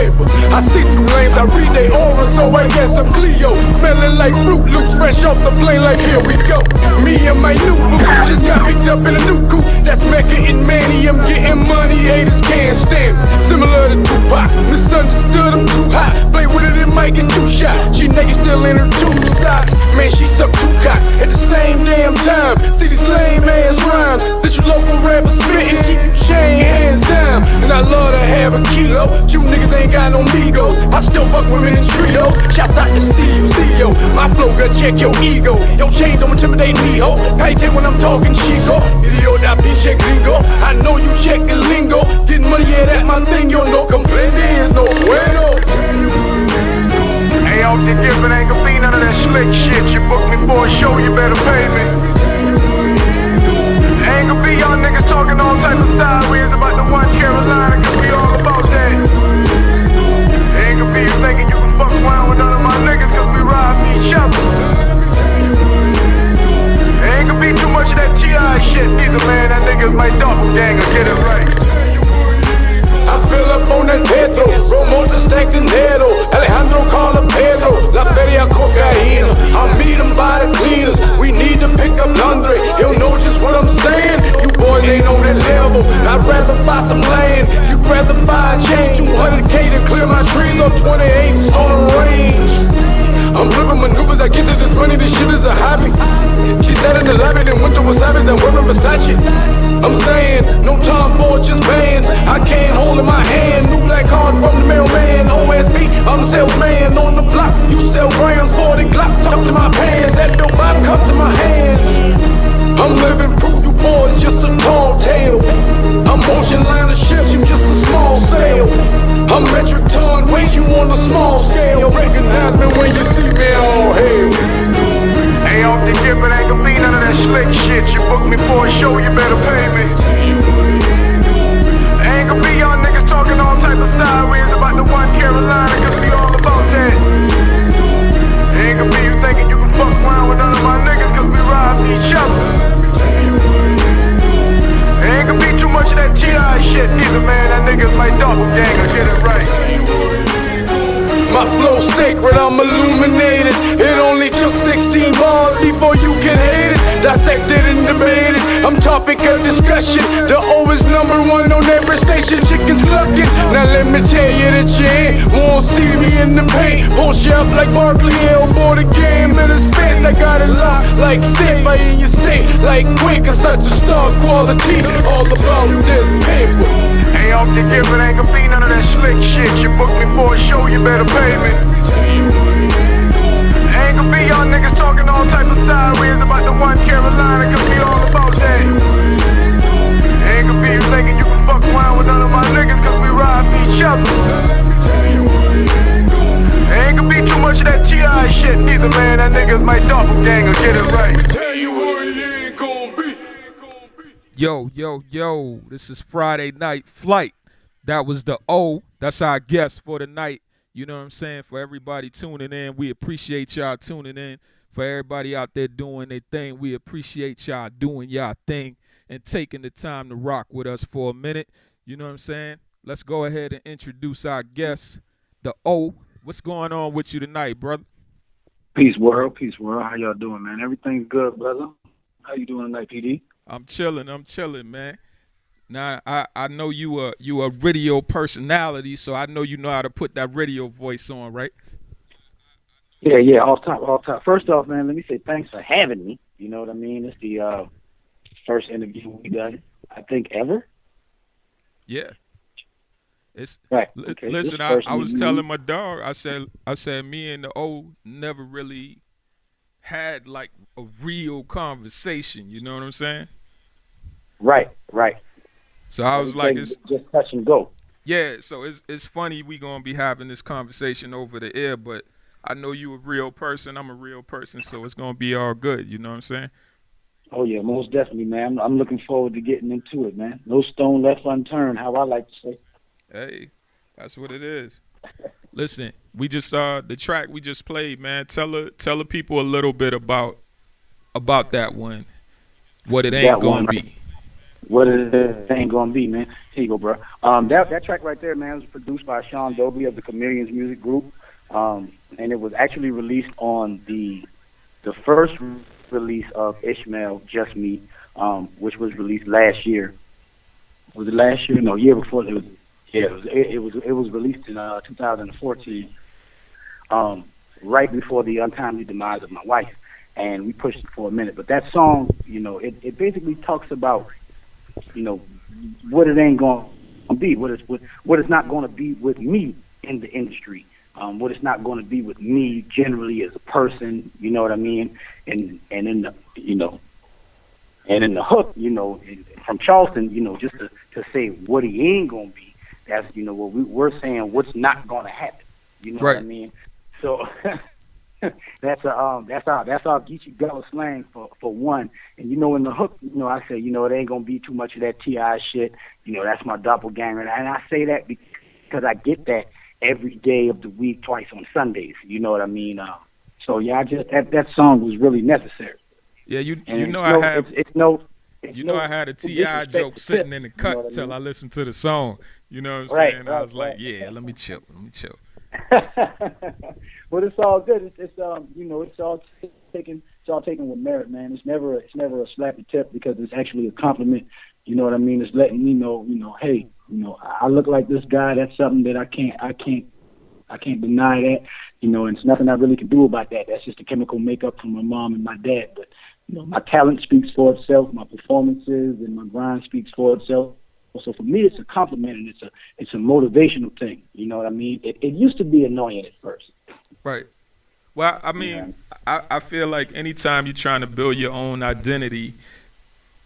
paper. I see through lanes, I read they aura, so I guess I'm Cleo. Smelling like Fruit Loops, fresh off the plane like here we go. Me and my new boo just got picked up in a new coupe. That's Mecca and Manny, I'm getting money, haters can't stand me. Similar to Tupac, misunderstood, I'm too hot. Play with it, it might get too shot. She naked still in her tube socks. Man, she sucked two cocks at the same damn time. See these lame ass rhymes that you local rappers spittin', keep you chain hands down. And I love to have a kilo. You niggas ain't got no migos. I still fuck women in trios. Shouts out to CEO. My flow gon' check your ego. Your chain don't intimidate me, ho. Payday when I'm talking chico. Idiota, pinche gringo. I know you check the lingo. Getting money, yeah, that my thing. Yo, no complaint, is no bueno. Hey, off the gift, it ain't gonna be none of that slick shit. You booked me for a show, you better pay me. Ain't gonna be y'all niggas talking all type of sideways about the one Carolina, cause we all about that. Ain't gonna be you thinking you can fuck around with none of my niggas, cause we rob each other. Ain't gonna be too much of that T.I. shit neither, man. That nigga's my doppelganger, get it right. I fill up on that Pedro, Romonta stacked in Nero, Alejandro call up Pedro, La Feria Cocaína. I'll meet him by the cleaners, we need to pick up Andre, he'll know just what I'm saying. You boys ain't on that level, I'd rather buy some land, you'd rather buy a chain. 200K to clear my trees up, 28s on the range. I'm flipping maneuvers, I get to this money, this shit is a hobby. She said in the lobby, then went to Wasabi's and wearing Versace. I'm saying, no time for just bands. I can't hold in my hand, new black card from the mailman. OSB, I'm the salesman on the block. You sell grams for the Glock, tucked in my pants. That dope bottom cuffed in my hands. I'm living proof, you boys just a tall tale. I'm motion line of ships, you just a small sail. I'm metric ton, weight you on a small scale. Recognize me when you see me, all hail. Hey, off the gift, it ain't gonna be none of that slick shit. You booked me for a show, you better pay me. Ain't gonna be y'all niggas talking all type of sideways about the one Carolina, cause we all about that. Ain't gonna be you thinking you can fuck around with none of my niggas, cause we rob each other. Ain't gonna be too much of that T.I. shit neither, man. That nigga's my doppelganger, get it right. My flow sacred, I'm illuminated. It only took 16 bars before you can hate it. Dissected and debated, I'm topic of discussion. The O is number one on every station, chickens clucking. Now let me tell you that you ain't won't see me in the paint. Push you up like Barkley, elbow the game in his face. I got it locked like safe, I in your state. Like quick, it's such a star quality. All about this paper. Hey, off the gift, it ain't gonna be none of that slick shit. You booked me for a show, you better pay me. Ain't gonna be y'all niggas talking all type of sideways about the one Carolina, cause we all about that. Ain't gonna be you thinking you can fuck around with none of my niggas, cause we rob each other. Ain't gonna be too much of that T.I. shit neither, man. That nigga's my doppelganger, get it right. Tell you what it ain't gonna be. Yo, this is Friday Night Flight. That was the O. That's our guest for the night. You know what I'm saying? For everybody tuning in, we appreciate y'all tuning in. For everybody out there doing their thing, we appreciate y'all doing y'all thing and taking the time to rock with us for a minute. You know what I'm saying? Let's go ahead and introduce our guest, the O. What's going on with you tonight, brother? Peace, world. Peace, world. How y'all doing, man? Everything's good, brother. How you doing tonight, PD? I'm chilling, man. Now, I know you a radio personality, so I know you know how to put that radio voice on, right? Yeah, off top. First off, man, let me say thanks for having me. You know what I mean? It's the first interview we done, I think, ever. Yeah. It's right. Okay. Listen, I was telling my dog, I said me and the O never really had like a real conversation, you know what I'm saying? Right. So I was like, it's just touch and go. Yeah, so it's funny we gonna be having this conversation over the air, but I know you a real person, I'm a real person, so it's gonna be all good, you know what I'm saying? Oh yeah, most definitely, man. I'm looking forward to getting into it, man. No stone left unturned, how I like to say. Hey, that's what it is. Listen, we just the track we just played, man. Tell the people a little bit about that one, what it ain't gonna be. What it ain't gonna be, man. Here you go, bro. That track right there, man, was produced by Sean Dobie of the Chameleons Music Group, and it was actually released on the first release of Ishmael, Just Me, which was released last year. Was it last year? No, year before. It was released in 2014, right before the untimely demise of my wife, and we pushed it for a minute. But that song, it basically talks about, what it ain't gonna be, what it's not gonna be with me in the industry, what it's not gonna be with me generally as a person, you know what I mean, and in the hook, from Charleston, just to say what he ain't gonna be. That's what we're saying. What's not gonna happen? You know right. what I mean? So that's our Geechee Gullah slang for one. And in the hook, I say, it ain't gonna be too much of that T.I. shit. That's my doppelganger, and I say that because I get that every day of the week, twice on Sundays. You know what I mean? So yeah, that song was really necessary. Yeah, I had a T.I. joke sitting in the cut till I listened to the song. You know what I'm saying? I was like, yeah, let me chill. Well, it's all good. It's all taken with merit, man. It's never a slappy tip because it's actually a compliment. You know what I mean? It's letting me know, hey, I look like this guy. That's something that I can't deny that. And it's nothing I really can do about that. That's just the chemical makeup from my mom and my dad. But my talent speaks for itself. My performances and my grind speaks for itself. So for me, it's a compliment and it's a motivational thing. You know what I mean? It used to be annoying at first. Right. Well, I mean, I feel like anytime you're trying to build your own identity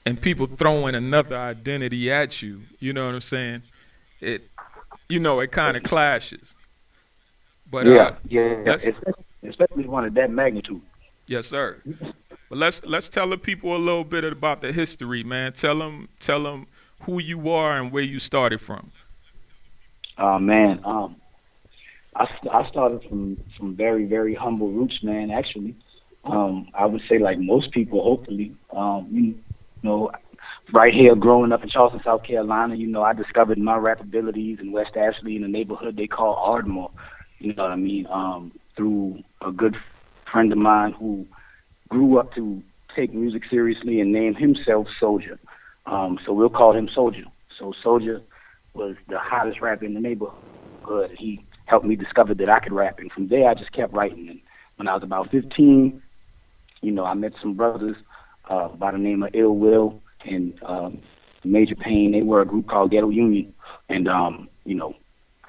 and people throwing another identity at you, you know what I'm saying? It kind of clashes. But especially one of that magnitude. Yes, sir. But let's tell the people a little bit about the history, man. Tell them who you are and where you started from. Man, I started from very, very humble roots, man. Actually, I would say like most people, hopefully, right here growing up in Charleston, South Carolina, I discovered my rap abilities in West Ashley in a neighborhood they call Ardmore. You know what I mean? Through a good friend of mine who grew up to take music seriously and named himself Soldier. So we'll call him Soldier. So Soldier was the hottest rapper in the neighborhood. He helped me discover that I could rap. And from there, I just kept writing. And when I was about 15, I met some brothers by the name of Ill Will and Major Pain. They were a group called Ghetto Union. And,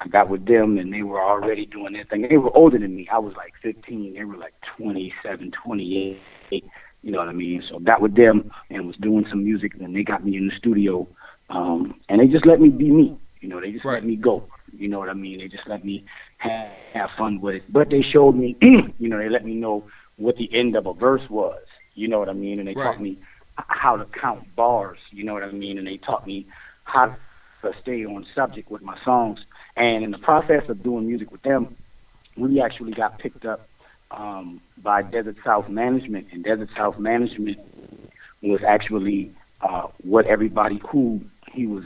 I got with them, and they were already doing their thing. They were older than me. I was like 15. They were like 27, 28. You know what I mean? So got with them and was doing some music, and they got me in the studio. And they just let me be me. They just let me go. You know what I mean? They just let me have fun with it. But they showed me, they let me know what the end of a verse was. You know what I mean? And they taught me how to count bars. You know what I mean? And they taught me how to stay on subject with my songs. And in the process of doing music with them, we actually got picked up by Desert South Management, and Desert South Management was actually what everybody who he was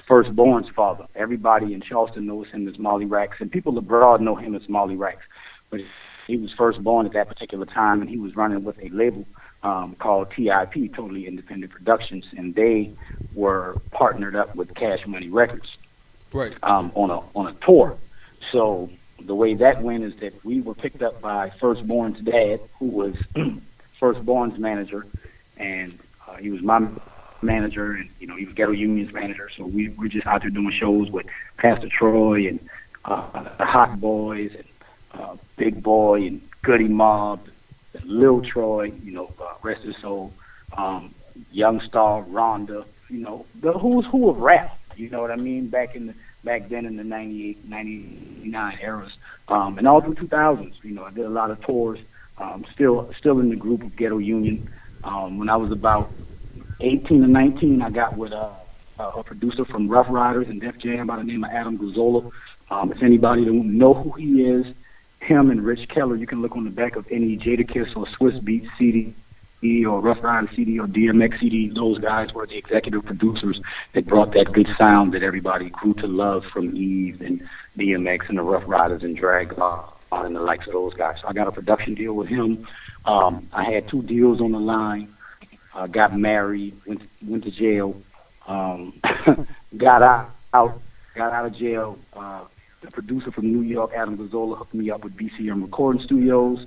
Firstborn's father. Everybody in Charleston knows him as Molly Rax, and people abroad know him as Molly Rax. But he was firstborn at that particular time, and he was running with a label called TIP, Totally Independent Productions, and they were partnered up with Cash Money Records on a tour. So the way that went is that we were picked up by Firstborn's dad, who was Firstborn's manager, and he was my manager, and he was Ghetto Union's manager. So we were just out there doing shows with Pastor Troy and the Hot Boys and Big Boy and Goody Mob, Lil Troy, rest his soul, Young Star, Rhonda, the who's who of rap. You know what I mean? Back then in the 98, 99 eras, and all through 2000s. I did a lot of tours. Still in the group of Ghetto Union. When I was about 18 or 19, I got with a producer from Rough Riders and Def Jam by the name of Adam Guzzola. If anybody don't know who he is, him and Rich Keller, you can look on the back of any Jadakiss or Swiss Beats CD. or Rough Rider CD or DMX CD. Those guys were the executive producers that brought that good sound that everybody grew to love from Eve and DMX and the Rough Riders and Drag and the likes of those guys. So I got a production deal with him. I had 2 deals on the line. Got married, went to jail, got out of jail. The producer from New York, Adam Gazzola, hooked me up with BCM Recording Studios.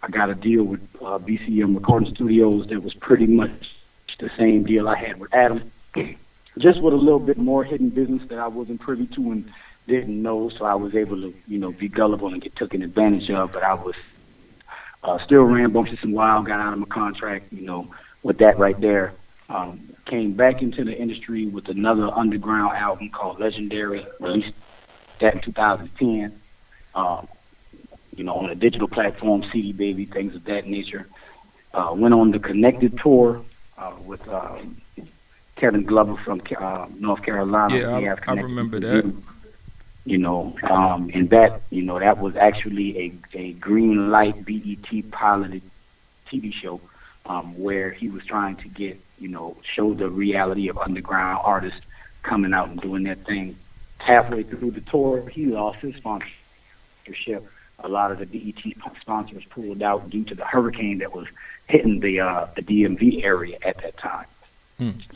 I got a deal with BCM Recording Studios that was pretty much the same deal I had with Adam, just with a little bit more hidden business that I wasn't privy to and didn't know, so I was able to, be gullible and get taken advantage of, but I was still ran Bumptious and Wild, got out of my contract, with that right there. Came back into the industry with another underground album called Legendary, released that in 2010. On a digital platform, CD Baby, things of that nature. Went on the Connected tour with Kevin Glover from North Carolina. Yeah, I remember that. And that was actually a green light BET piloted TV show where he was trying to get, show the reality of underground artists coming out and doing their thing. Halfway through the tour, he lost his sponsorship. A lot of the BET sponsors pulled out due to the hurricane that was hitting the DMV area at that time.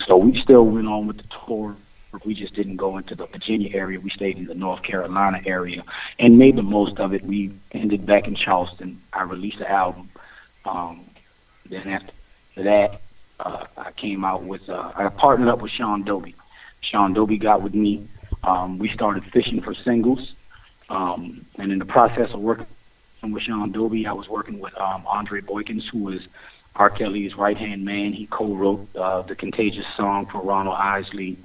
So we still went on with the tour. We just didn't go into the Virginia area. We stayed in the North Carolina area and made the most of it. We ended back in Charleston. I released the album. Then after that, I came out with, I partnered up with Sean Dobie. Sean Dobie got with me. We started fishing for singles. And in the process of working with Sean Dobie, I was working with Andre Boykins, who is R. Kelly's right-hand man. He co-wrote the Contagious song for Ronald Isley.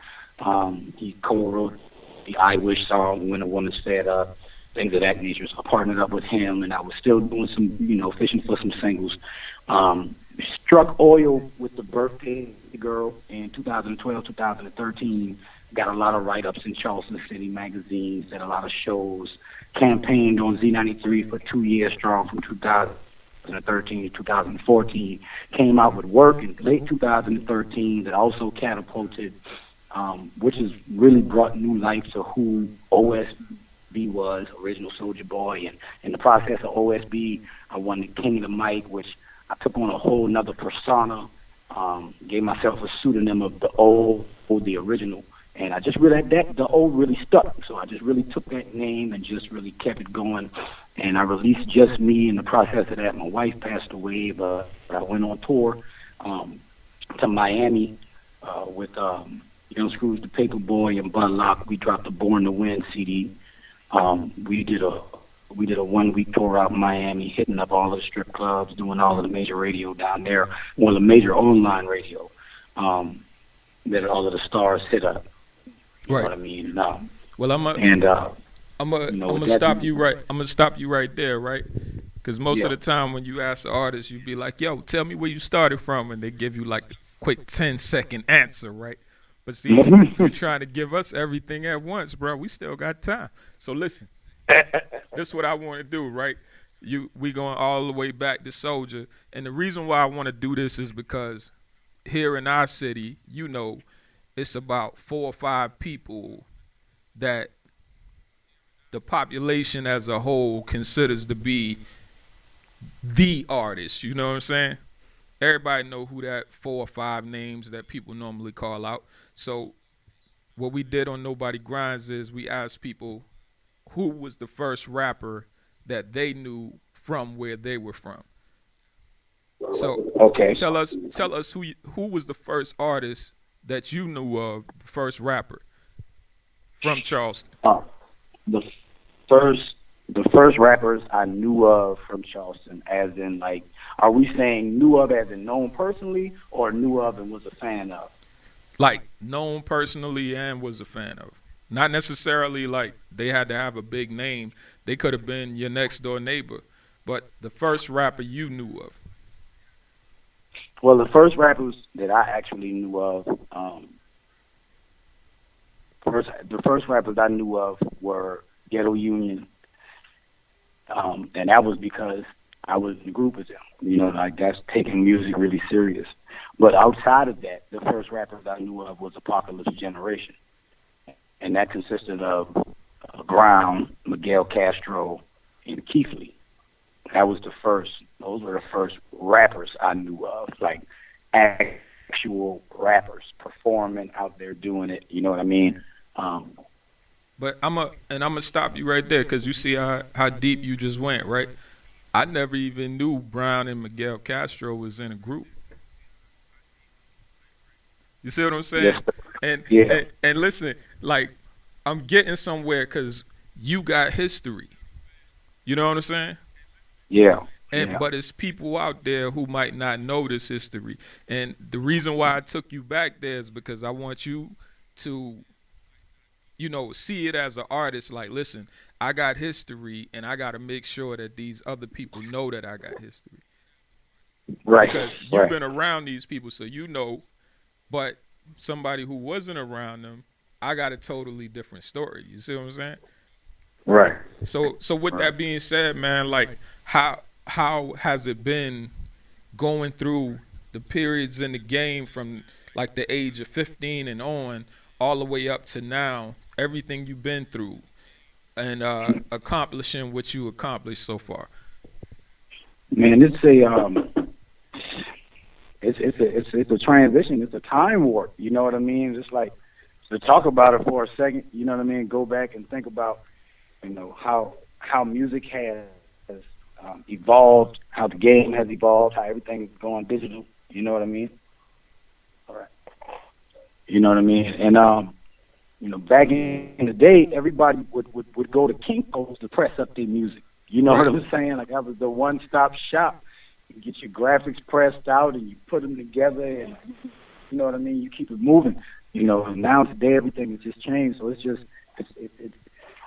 He co-wrote the I Wish song, When a Woman's Fed Up, things of that nature. So I partnered up with him, and I was still doing some, fishing for some singles. Struck oil with the Birthday Girl in 2012, 2013. Got a lot of write-ups in Charleston City magazines, did a lot of shows, campaigned on Z93 for 2 years strong from 2013 to 2014. Came out with work in late 2013 that also catapulted, which has really brought new life to who OSB was, Original Soldier Boy. And in the process of OSB, I won the King of the Mic, which I took on a whole nother persona, gave myself a pseudonym of the original. And I just really, the old really stuck. So I just really took that name and just really kept it going. And I released Just Me. In the process of that, my wife passed away, but I went on tour to Miami with Young Scrooge the Paperboy and Bud Lock. We dropped the Born to Win CD. We did a 1 week tour out in Miami, hitting up all of the strip clubs, doing all of the major radio down there, one of the major online radio that all of the stars hit up. You know what I mean? Well, I'm gonna stop you right. I'm gonna stop you right there, right? Because most of the time when you ask the artist, you be like, "Yo, tell me where you started from," and they give you like a quick 10-second answer, right? But see, you're trying to give us everything at once, bro. We still got time. So listen, this is what I want to do, right? We going all the way back to Soldier, and the reason why I want to do this is because here in our city, it's about 4 or 5 people that the population as a whole considers to be the artist. You know what I'm saying? Everybody know who that 4 or 5 names that people normally call out. So what we did on Nobody Grinds is we asked people who was the first rapper that they knew from where they were from. So tell us who was the first artist that you knew of, the first rapper from Charleston. The first rappers I knew of from Charleston, as in like, are we saying knew of as in known personally, or knew of and was a fan of? Like known personally and was a fan of. Not necessarily like they had to have a big name. They could have been your next door neighbor, but the first rapper you knew of. Well, the first rappers that I actually knew of, the first rappers I knew of were Ghetto Union, and that was because I was in a group with them. You know, like that's taking music really serious. But outside of that, the first rappers I knew of was Apocalypse Generation. And that consisted of Brown, Miguel Castro, and Keith Lee. Those were the first rappers I knew of, like actual rappers performing out there doing it. You know what I mean? But I'm gonna stop you right there because you see how deep you just went, right? I never even knew Brown and Miguel Castro was in a group. You see what I'm saying? Yes. And listen, like I'm getting somewhere because you got history. You know what I'm saying? Yeah. But it's people out there who might not know this history. And the reason why I took you back there is because I want you to, you know, see it as an artist. Like, listen, I got history, and I got to make sure that these other people know that I got history. Right. Because you've been around these people, so you know. But somebody who wasn't around them, I got a totally different story. You see what I'm saying? Right. So with that being said, man, like how has it been going through the periods in the game from like the age of 15 and on all the way up to now, everything you've been through and accomplishing what you accomplished so far? Man, it's a transition. It's a time warp. You know what I mean? Just like to talk about it for a second. You know what I mean? Go back and think about, you know, how music has evolved, how the game has evolved, how everything is going digital. You know what I mean? All right. You know what I mean? And you know, back in the day, everybody would go to Kinko's to press up their music. You know what I'm saying? Like that was the one-stop shop. You get your graphics pressed out and you put them together, and you know what I mean. You keep it moving. You know, and now today everything has just changed. So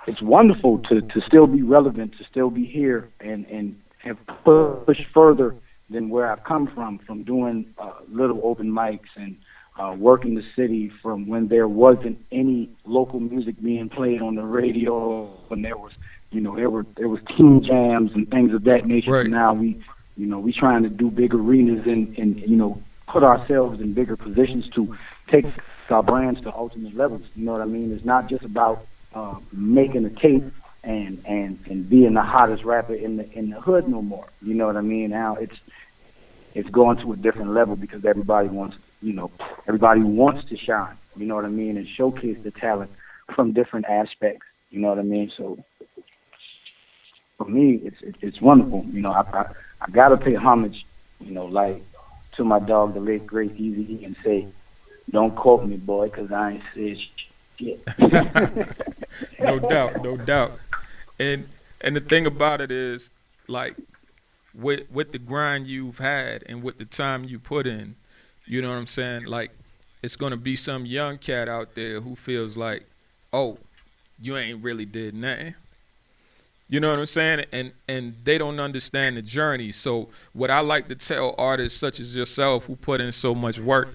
it's wonderful to still be relevant, to still be here, and have pushed further than where I've come from doing little open mics and working the city from when there wasn't any local music being played on the radio, when there was, you know, there was teen jams and things of that nature. Right. Now we trying to do big arenas and you know, put ourselves in bigger positions to take our brands to ultimate levels. You know what I mean? It's not just about making a tape and being the hottest rapper in the hood no more. You know what I mean? Now it's going to a different level because everybody wants to shine. You know what I mean? And showcase the talent from different aspects. You know what I mean? So for me, it's wonderful. You know, I gotta pay homage, you know, like to my dog, the late great Easy, and say, don't quote me, boy, because I ain't said shit. No doubt. And the thing about it is, like, with the grind you've had and with the time you put in, you know what I'm saying? Like, it's gonna be some young cat out there who feels like, oh, you ain't really did nothing. You know what I'm saying? And they don't understand the journey. So what I like to tell artists such as yourself who put in so much work,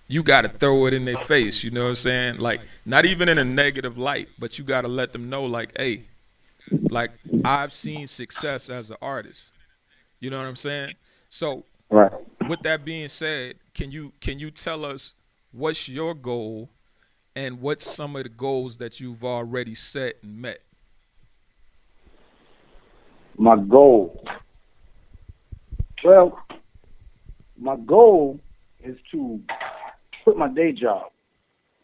you got to throw it in their face. You know what I'm saying? Like, not even in a negative light, but you got to let them know, like, hey, like, I've seen success as an artist. You know what I'm saying? So right. With that being said, can you tell us what's your goal and what's some of the goals that you've already set and met? My goal. Well, my goal is to quit my day job,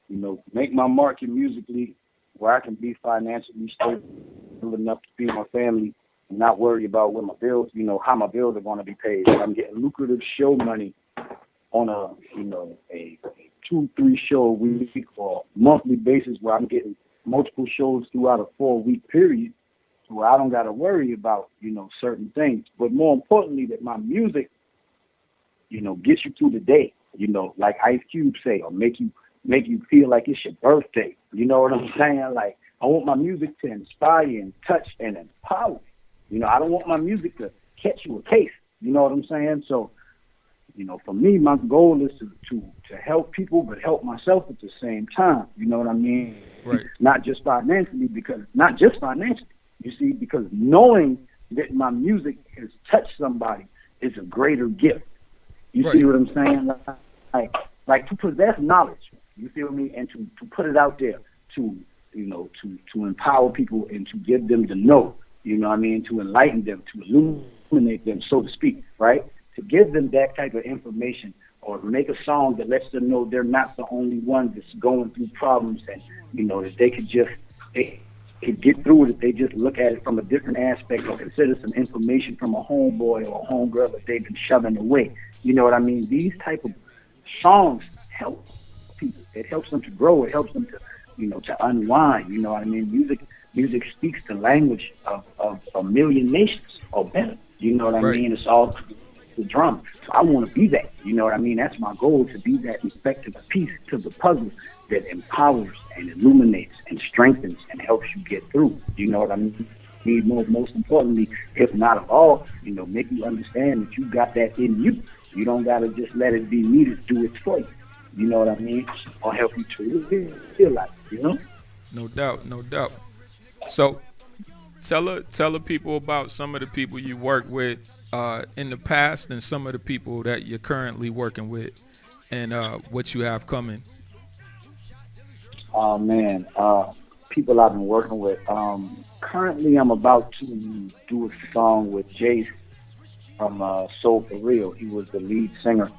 you know, make my market musically where I can be financially stable enough to feed my family and not worry about what my bills, you know, how my bills are going to be paid. I'm getting lucrative show money on a 2-3 show a week or monthly basis where I'm getting multiple shows throughout a 4-week period. Where I don't got to worry about, you know, certain things. But more importantly, that my music, you know, gets you through the day, you know, like Ice Cube say, or make you feel like it's your birthday. You know what I'm saying? Like, I want my music to inspire and touch and empower. You know, I don't want my music to catch you a case. You know what I'm saying? So, you know, for me, my goal is to help people, but help myself at the same time. You know what I mean? Right. Not just financially, you see, because knowing that my music has touched somebody is a greater gift. You Right. see what I'm saying? Like to possess knowledge, you feel me, and to put it out there to, you know, to empower people and to give them to know, you know what I mean, to enlighten them, to illuminate them, so to speak, right? To give them that type of information, or make a song that lets them know they're not the only one that's going through problems, and, you know, that they could get through it if they just look at it from a different aspect, or consider some information from a homeboy or a homegirl that they've been shoving away. You know what I mean? These type of songs help people. It helps them to grow. It helps them to, you know, to unwind. You know what I mean? Music speaks the language of a million nations or better. You know what I Right. mean? It's all the drum. So I want to be that. You know what I mean? That's my goal, to be that effective piece to the puzzle that empowers and illuminates and strengthens and helps you get through. You know what I mean? Most importantly, if not of all, you know, make you understand that you got that in you. You don't got to just let it be me to do it for you. You know what I mean? Or help you to realize, you know? No doubt, no doubt. So tell the people about some of the people you worked with in the past, and some of the people that you're currently working with, and what you have coming. Oh, man. People I've been working with. Currently, I'm about to do a song with Jace from Soul For Real. He was the lead singer,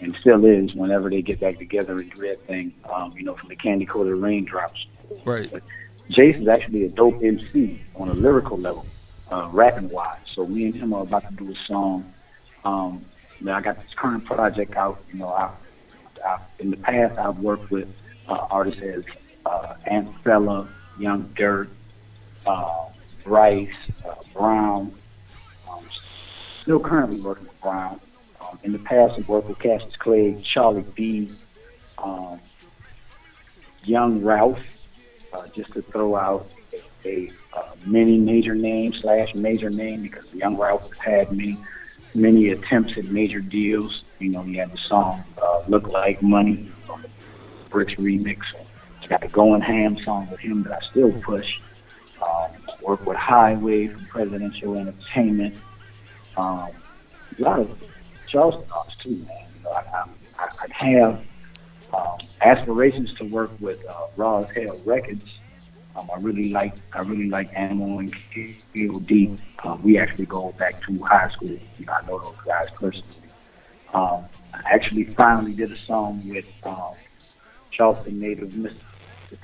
and still is whenever they get back together and do that thing, you know, from the Candy Coated Raindrops. Right. But Jace is actually a dope MC on a lyrical level, rapping wise. So me and him are about to do a song. Now I got this current project out. You know, I in the past I've worked with artists as Antfella, Young Dirt, Rice, Brown. Still currently working with Brown. In the past, I've worked with Cassius Clay, Charlie B, Young Ralph, just to throw out a mini major name / major name, because Young Ralph has had many attempts at major deals. You know, he had the song Look Like Money on the Bricks remix. Got the Going Ham song with him that I still push. Work with Highway from Presidential Entertainment. A lot of Charleston artists too, man. You know, I have aspirations to work with Raw as Hell Records. I really like Animal and KOD. We actually go back to high school. You know, I know those guys personally. I actually finally did a song with Charleston native Mr.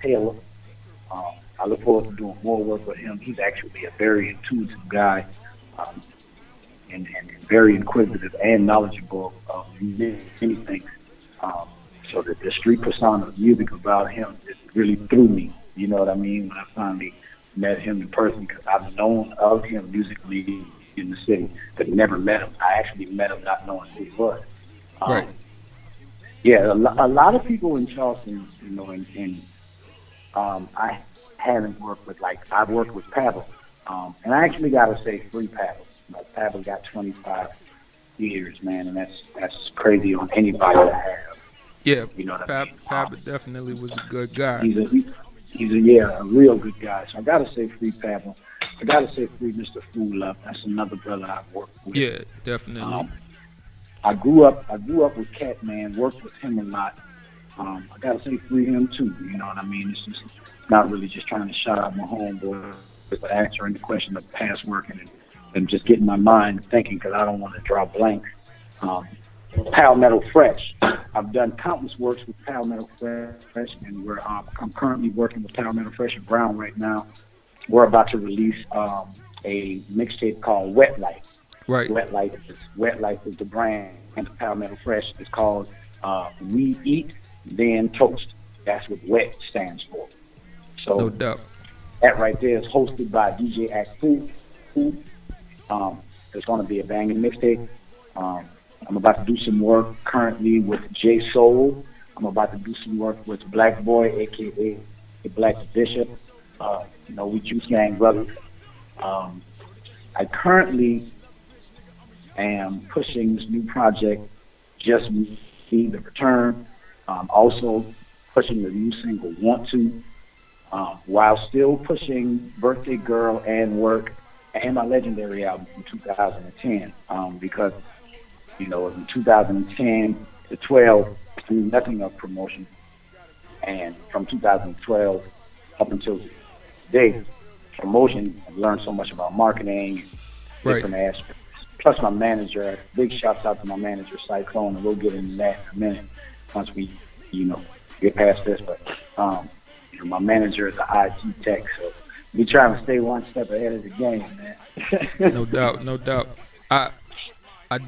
Taylor. I look forward to doing more work with him. He's actually a very intuitive guy, and very inquisitive and knowledgeable of many things. So that the street persona of music about him just really threw me. You know what I mean? When I finally met him in person, because I've known of him musically in the city, but never met him. I actually met him not knowing who he was. Right. Yeah, a lot of people in Charleston, you know, and I haven't worked with, like, I've worked with Pavel. And I actually got to say free Pavel. Like, Pavel got 25 years, man, and that's crazy on anybody to have. Yeah, you know what I mean? Pavel definitely was a good guy. He's a real good guy. So I got to say free Pavel. I got to say free Mr. Fool Up. That's another brother I've worked with. Yeah, definitely. I grew up with Cat, man, worked with him a lot. I got to say free him too, you know what I mean? It's just not really just trying to shout out my homeboy, but answering the question of past work and just getting my mind thinking, because I don't want to draw blanks. Pal Metal Fresh. I've done countless works with Pal Metal Fresh, and I'm currently working with Pal Metal Fresh and Brown right now. We're about to release a mixtape called Wet Life. Right. Wet Life is the brand, and the Pal Metal Fresh is called We Eat Then Toast. That's what WET stands for. So no doubt. That right there is hosted by DJ Act Food. It's going to be a banging mixtape. I'm about to do some work currently with J Soul. I'm about to do some work with Black Boy, aka Black Bishop. You know, we Juice Gang brothers. I currently am pushing this new project, Just Me, The Return. Also pushing the new single, Want To, while still pushing Birthday Girl and Work and my legendary album from 2010, because, you know, in 2010 to 12, I knew nothing of promotion. And from 2012 up until today, promotion, I've learned so much about marketing, different aspects. Plus my manager, big shouts out to my manager, Cyclone, and we'll get into that in a minute once we, you know, get past this. But you know, my manager is an IT tech, so we trying to stay one step ahead of the game, man. No doubt, no doubt. I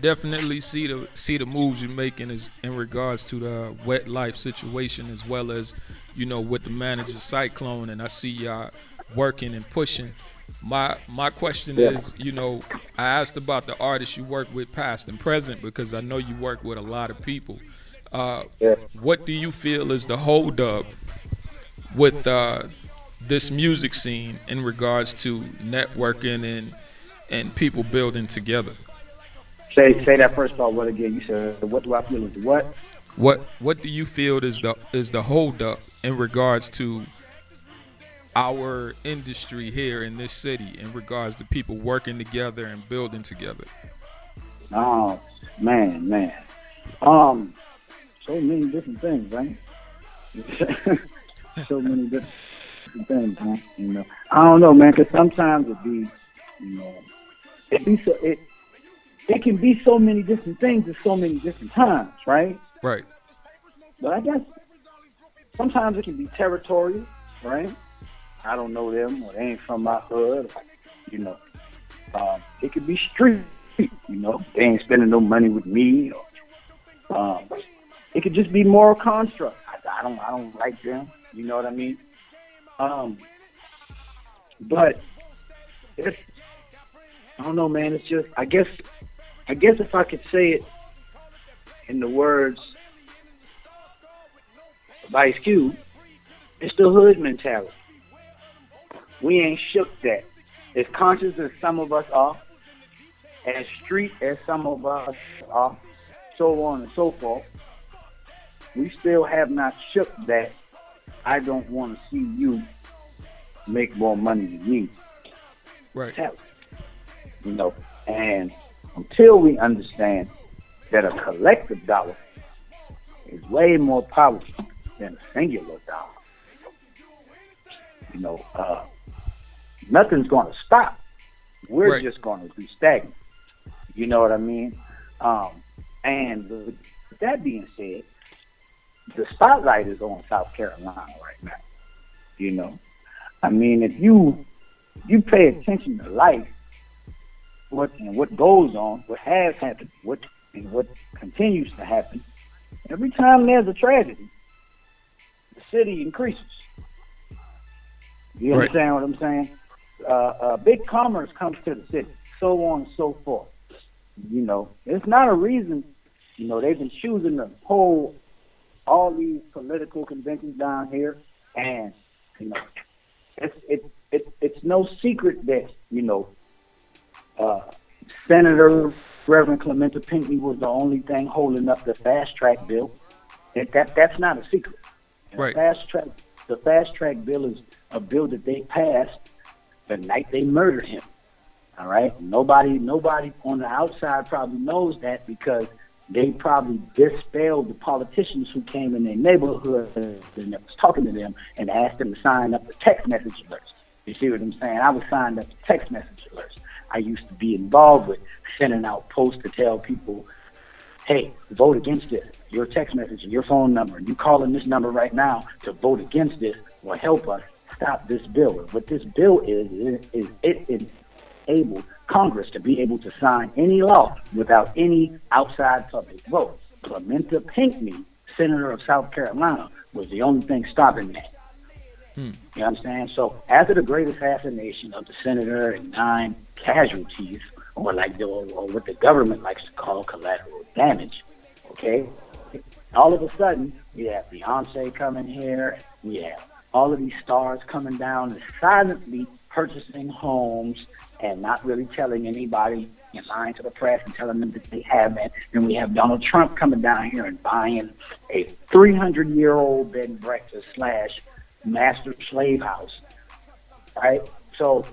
definitely see the moves you're making is in regards to the wet life situation, as well as, you know, with the manager Cyclone, and I see y'all working and pushing. My question is, you know, I asked about the artists you work with past and present because I know you work with a lot of people. What do you feel is the holdup with this music scene in regards to networking and people building together? Say that first part. What again? You said, what do I feel is what? What do you feel is the holdup in regards to our industry here in this city in regards to people working together and building together? Oh man. So many different things, right? So many different things, man. You know, I don't know, man, because sometimes it be, you know, it can be so many different things at so many different times, right? Right. But I guess sometimes it can be territorial, right? I don't know them, or they ain't from my hood, or, you know. It could be street, you know. They ain't spending no money with me. Or, it could just be moral construct. I don't like them. You know what I mean? But it's, I don't know, man. It's just, I guess if I could say it in the words of Ice Cube, it's the hood mentality. We ain't shook that. As conscious as some of us are, as street as some of us are, so on and so forth, we still have not shook that. I don't want to see you make more money than me. Right. You know, and until we understand that a collective dollar is way more powerful than a singular dollar, you know, nothing's going to stop. We're just going to be stagnant. You know what I mean? And with that being said, the spotlight is on South Carolina right now. You know, I mean, if you pay attention to life, what goes on, what has happened, what continues to happen, every time there's a tragedy, the city increases. You understand what I'm saying? Big commerce comes to the city, so on and so forth. You know, it's not a reason. You know, they've been choosing to hold all these political conventions down here, and you know, it's no secret that, you know, Senator Reverend Clementa Pinckney was the only thing holding up the fast track bill. That's not a secret. Right. The fast track bill is a bill that they passed the night they murdered him. All right. Nobody on the outside probably knows that, because they probably dispelled the politicians who came in their neighborhood and was talking to them and asked them to sign up for text message alerts. You see what I'm saying? I was signed up for text message alerts. I used to be involved with sending out posts to tell people, hey, vote against this. Your text message and your phone number, and you calling this number right now to vote against this will help us stop this bill. What this bill is it enables Congress to be able to sign any law without any outside public vote. Clementa Pinckney, Senator of South Carolina, was the only thing stopping that. You understand? So after the great assassination of the senator and 9 casualties, or what the government likes to call collateral damage, okay? All of a sudden, we have Beyonce coming here, we have all of these stars coming down and silently purchasing homes and not really telling anybody, and lying to the press and telling them that they haven't. And we have Donald Trump coming down here and buying a 300-year-old bed and breakfast / master slave house, right? So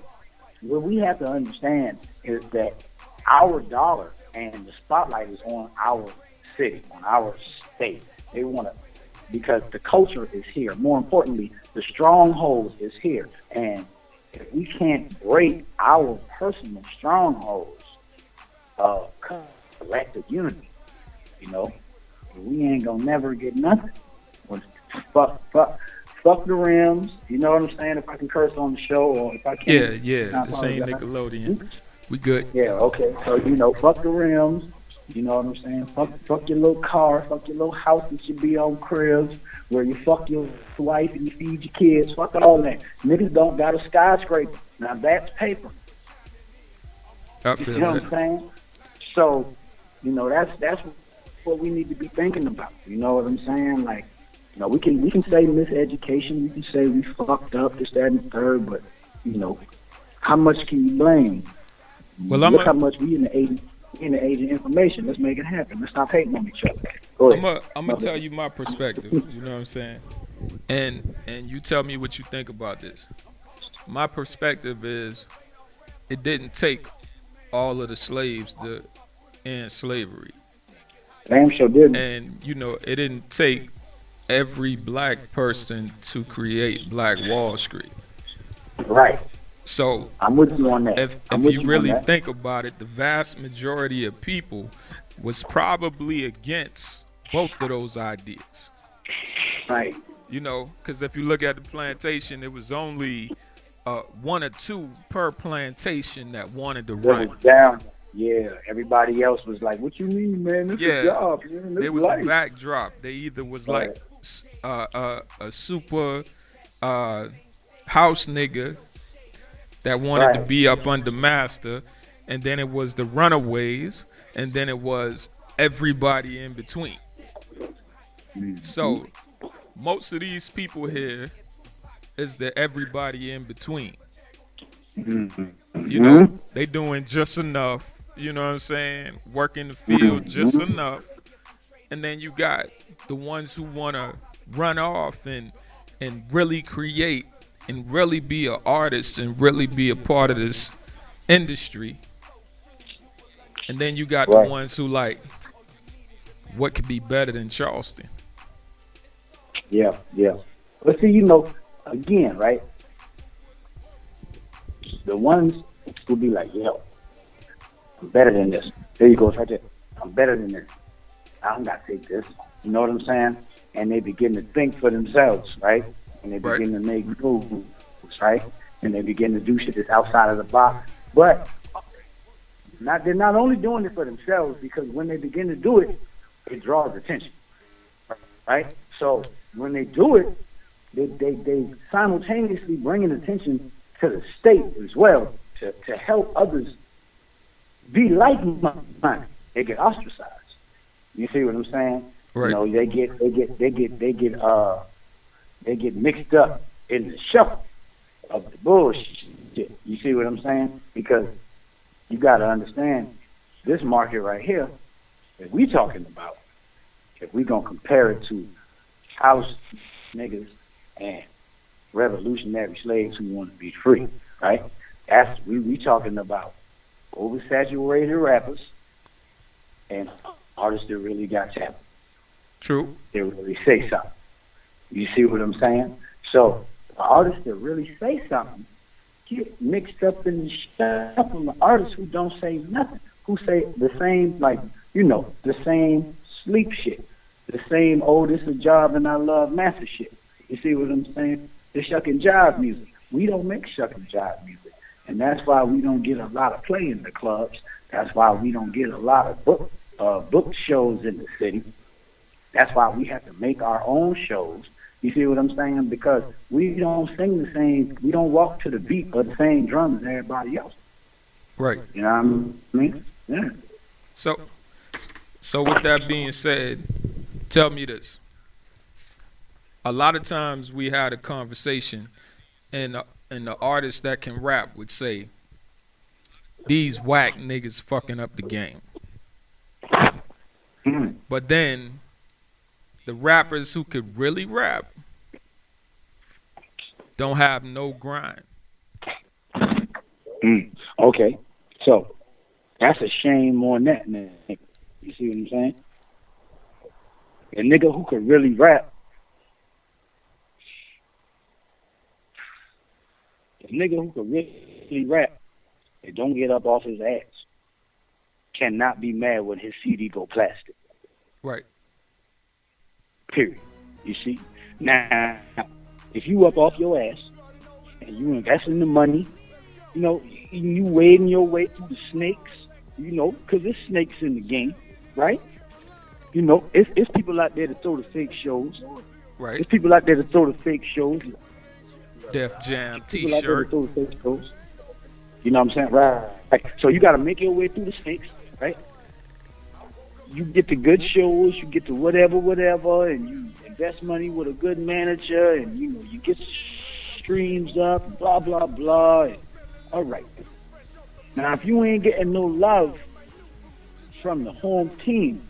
what we have to understand is that our dollar and the spotlight is on our city, on our state. They want to, because the culture is here. More importantly, the stronghold is here. And if we can't break our personal strongholds of collective unity, you know, we ain't gonna never get nothing. Fuck the rims, you know what I'm saying? If I can curse on the show, or if I can't. Yeah. This ain't Nickelodeon. We good. Yeah, okay. So, you know, fuck the rims, you know what I'm saying? Fuck your little car, fuck your little house that should be on cribs, where you fuck your wife and you feed your kids, fuck all that. Niggas don't got a skyscraper. Now that's paper. You know what I'm saying? So, you know, that's what we need to be thinking about. You know what I'm saying? Like, you know, we can say miseducation, we can say we fucked up, this, that, and the third, but, you know, how much can you blame? Well, Look how much we in the age of information. Let's make it happen. Let's stop hating on each other. Go ahead. I'm gonna tell you my perspective. You know what I'm saying? And you tell me what you think about this. My perspective is, it didn't take all of the slaves to end slavery. Damn sure didn't. And you know, it didn't take every black person to create Black Wall Street. Right. So I'm with you on that. If you really think about it, the vast majority of people was probably against both of those ideas. Right. You know, because if you look at the plantation, it was only 1 or 2 per plantation that wanted to run. It was down. Yeah, everybody else was like, "What you mean, man? This is a job, man. This There was life." a backdrop. They either was like a super house nigga that wanted to be up under master, and then it was the runaways, and then it was everybody in between. So most of these people here is the everybody in between. You know, they doing just enough, you know what I'm saying, working the field just enough, and then you got the ones who want to run off and really create and really be an artist and really be a part of this industry. And then you got the ones who like, what could be better than Charleston? Yeah. But see, you know, again, right? The ones who be like, yo, I'm better than this. There you go, it's right there. I'm better than this. I don't got to take this. You know what I'm saying? And they begin to think for themselves, right? And they begin to make moves, right? And they begin to do shit that's outside of the box. But they're not only doing it for themselves, because when they begin to do it, it draws attention, right? So when they do it, they simultaneously bringing attention to the state as well, to help others be like-minded. They get ostracized. You see what I'm saying? Right. You know, they get mixed up in the shuffle of the bullshit. You see what I'm saying? Because you got to understand, this market right here that we talking about, if we gonna compare it to house niggas and revolutionary slaves who want to be free, right? That's we talking about oversaturated rappers and artists that really got talent. True. They really say something. You see what I'm saying? So the artists that really say something get mixed up in the shuffle of artists who don't say nothing, who say the same, like, you know, the same sleep shit, the same, oh, this is a job and I love master shit. You see what I'm saying? The shuck and jive music. We don't make shuck and jive music. And that's why we don't get a lot of play in the clubs. That's why we don't get a lot of book shows in the city. That's why we have to make our own shows. You see what I'm saying? Because we don't sing the same, we don't walk to the beat of the same drums as everybody else. Right. You know what I mean? Yeah. So with that being said, tell me this. A lot of times we had a conversation and the artist that can rap would say, these whack niggas fucking up the game. But then the rappers who could really rap don't have no grind. Okay. So that's a shame on that nigga. You see what I'm saying? A nigga who could really rap. A nigga who could really rap and don't get up off his ass cannot be mad when his CD go plastic. Right. Period. You see? Now, if you up off your ass and you invest in the money, you know, you wading your way through the snakes, you know, because there's snakes in the game, right? You know, it's people out there to throw the fake shows. Right. There's people out there to throw the fake shows. Def Jam People out there to T-shirt. throw the fake shows. You know what I'm saying? Right. So you got to make your way through the snakes, right? You get the good shows, you get the whatever, and you invest money with a good manager, and you know you get streams up, blah blah blah. And, all right. Now, if you ain't getting no love from the home team,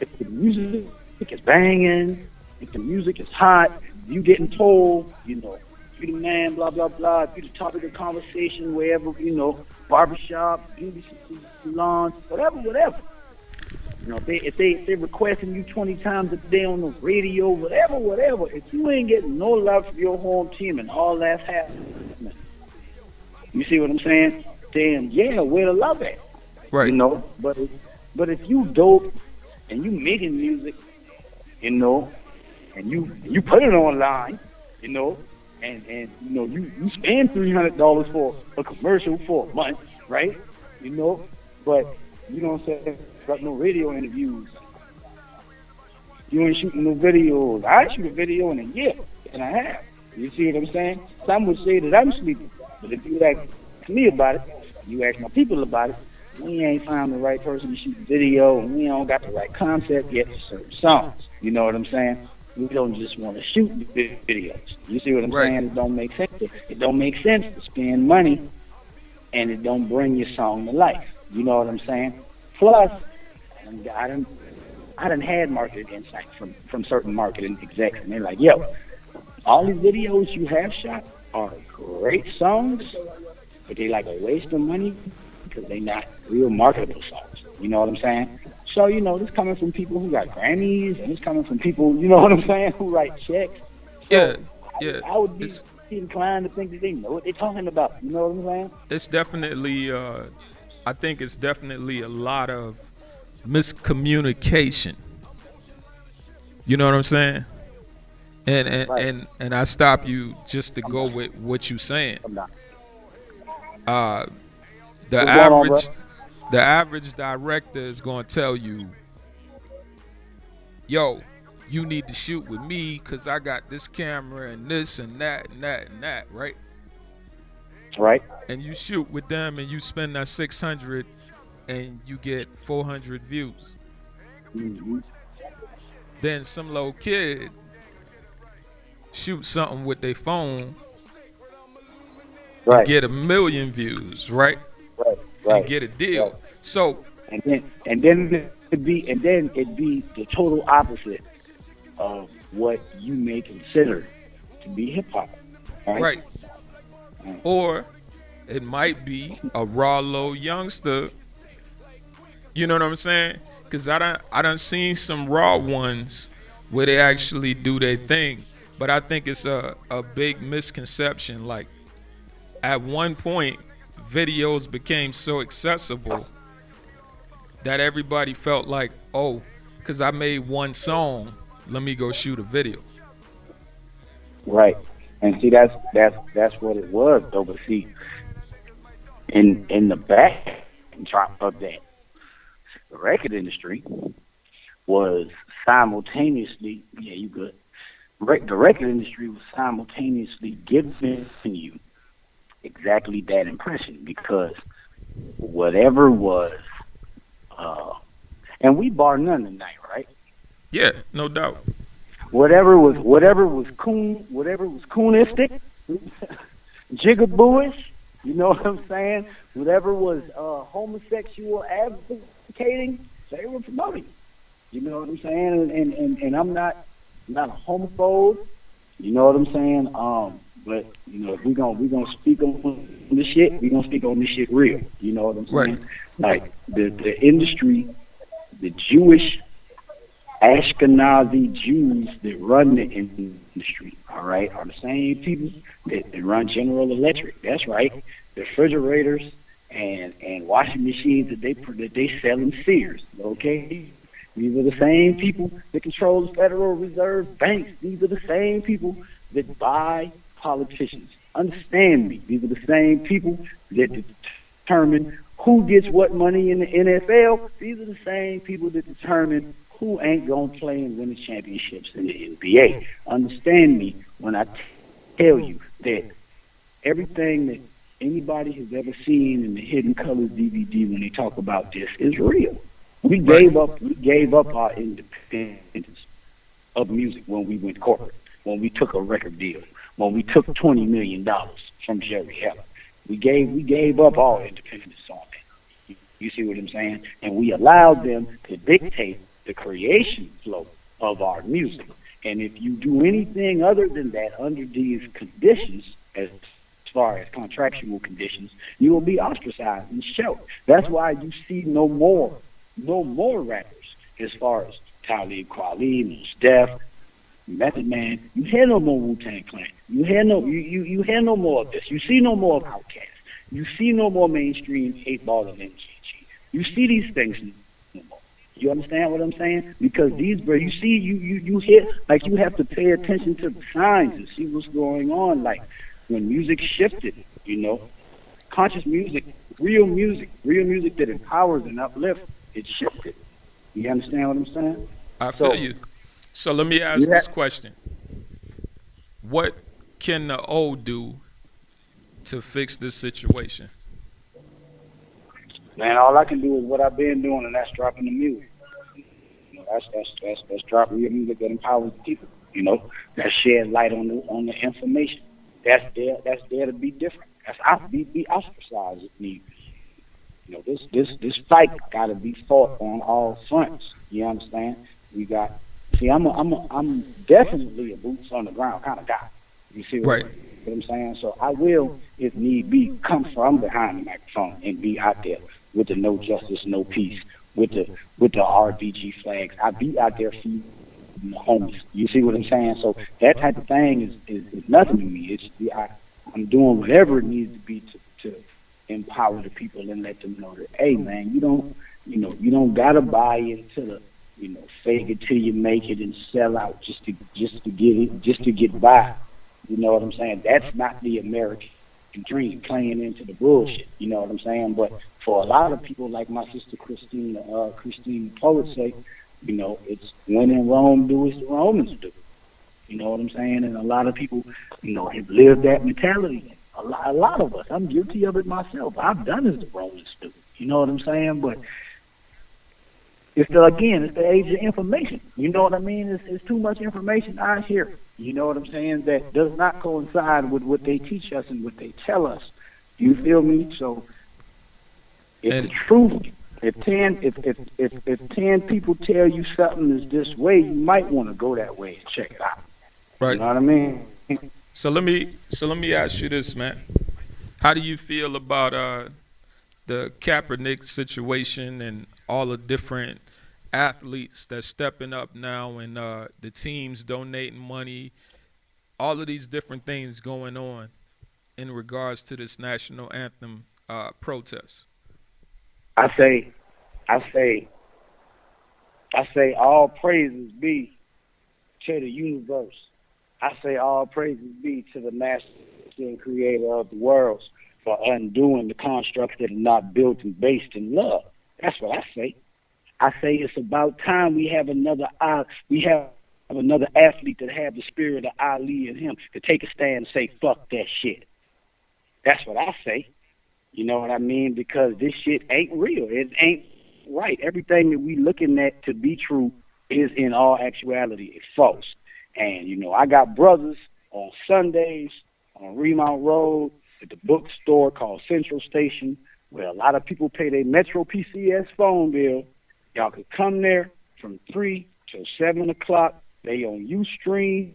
if the music is banging, if the music is hot, you getting told, you know, you the man, blah blah blah. You the topic of conversation wherever, you know, barbershop, beauty salon, whatever. You know, if they're requesting you 20 times a day on the radio, whatever. If you ain't getting no love from your home team and all that's happening, you see what I'm saying? Then yeah, where the love at? Right. You know, but if you dope and you making music, you know, and you put it online, you know, and you know you spend $300 for a commercial for a month, right? You know, but you don't say got no radio interviews. You ain't shooting no videos. I shoot a video in a year and a half. You see what I'm saying? Some would say that I'm sleeping, but if you ask me about it, you ask my people about it, we ain't found the right person to shoot the video, and we don't got the right concept yet for certain songs. You know what I'm saying? We don't just want to shoot the videos. You see what I'm saying? It don't make sense. It don't make sense to spend money, and it don't bring your song to life. You know what I'm saying? Plus, I done had market insight from certain marketing execs, and they're like, yo, all these videos you have shot are great songs, but they like a waste of money because they not real marketable songs. You know what I'm saying? So, you know, this coming from people who got Grammys, and it's coming from people, you know what I'm saying, who write checks. So Yeah. I would be inclined to think that they know what they're talking about. You know what I'm saying? It's definitely, I think it's definitely a lot of miscommunication. You know what I'm saying? And I stop you just to go with what you're saying. The average director is going to tell you, yo, you need to shoot with me because I got this camera and this and that and that and that, right? Right. And you shoot with them and you spend that 600 and you get 400 views. Mm-hmm. Then some little kid shoot something with their phone and get 1 million views, right? Right. And get a deal. Right. So and then it'd be the total opposite of what you may consider to be hip hop. Right. Or it might be a raw low youngster. You know what I'm saying? Because I done seen some raw ones where they actually do their thing. But I think it's a big misconception. Like, at one point, videos became so accessible that everybody felt like, oh, because I made one song, let me go shoot a video. Right. And see, that's what it was, though. But see, in the backdrop of that, the record industry was simultaneously, the record industry was simultaneously giving you exactly that impression, because whatever was, and we bar none tonight, right? Yeah, no doubt. Whatever was coonistic, jigabooish, you know what I'm saying? Whatever was homosexual advocating, they were promoting. You know what I'm saying? And I'm not a homophobe. You know what I'm saying? But you know, if we're gonna speak on this shit, we're gonna speak on this shit real. You know what I'm saying? Right. Like the industry, the Jewish Ashkenazi Jews that run the industry, all right, are the same people that run General Electric. That's right. The refrigerators and washing machines that they sell in Sears. Okay, these are the same people that control the Federal Reserve banks. These are the same people that buy politicians. Understand me. These are the same people that determine who gets what money in the NFL. These are the same people that determine who ain't going to play and win the championships in the NBA. Understand me when I tell you that everything that anybody has ever seen in the Hidden Colors DVD when they talk about this is real. We gave up our independence of music when we went corporate, when we took a record deal, when we took $20 million from Jerry Heller. We gave up all independence on that. You see what I'm saying? And we allowed them to dictate the creation flow of our music. And if you do anything other than that under these conditions, as far as contractual conditions, you will be ostracized and shelved. That's why you see no more rappers as far as Talib Kweli, Mos Def, Method Man. You hear no more Wu-Tang Clan. You hear no more of this. You see no more of Outkast. You see no more mainstream 8 Ball and MGG. You see these things no more. You understand what I'm saying? Because these, bro, you see, you hear, like, you have to pay attention to the signs and see what's going on. Like, when music shifted, you know, conscious music, real music that empowers and uplifts, it shifted. You understand what I'm saying? I feel you. So let me ask this question. What can the O do to fix this situation? Man, all I can do is what I've been doing, and that's dropping the music. You know, that's dropping real music that empowers people. You know, that shed light on the information. That's there to be different. That's be ostracized if need be. You know, this fight got to be fought on all fronts. You understand? We got. See, I'm definitely a boots on the ground kind of guy. You see what I'm saying? So I will, if need be, come from behind the microphone and be out there with the no justice, no peace, with the RBG flags. I be out there feeding the homeless. You see what I'm saying? So that type of thing is nothing to me. I'm doing whatever it needs to be to empower the people and let them know that, hey man, you don't gotta buy into the, you know, fake it till you make it and sell out just to get by. You know what I'm saying? That's not the American dream, playing into the bullshit. You know what I'm saying? But for a lot of people, like my sister Christine the poet say, you know, it's when in Rome, do as the Romans do. You know what I'm saying? And a lot of people, you know, have lived that mentality. A lot of us, I'm guilty of it myself. I've done as the Romans do. You know what I'm saying? But it's the age of information. You know what I mean? It's too much information out here. You know what I'm saying? That does not coincide with what they teach us and what they tell us. You feel me? So if the truth, if 10 people tell you something is this way, you might want to go that way and check it out. Right. You know what I mean? So let me ask you this, man. How do you feel about the Kaepernick situation and all the different athletes that's stepping up now, and the teams donating money, all of these different things going on in regards to this national anthem protest? I say all praises be to the universe. I say all praises be to the master and creator of the worlds for undoing the constructs that are not built and based in love. That's what I say. I say it's about time we have another athlete that have the spirit of Ali in him to take a stand and say, fuck that shit. That's what I say. You know what I mean? Because this shit ain't real. It ain't right. Everything that we looking at to be true is in all actuality it's false. And, you know, I got brothers on Sundays on Remount Road at the bookstore called Central Station, where a lot of people pay their Metro PCS phone bill. Y'all could come there from 3 till 7 o'clock. They on Ustream,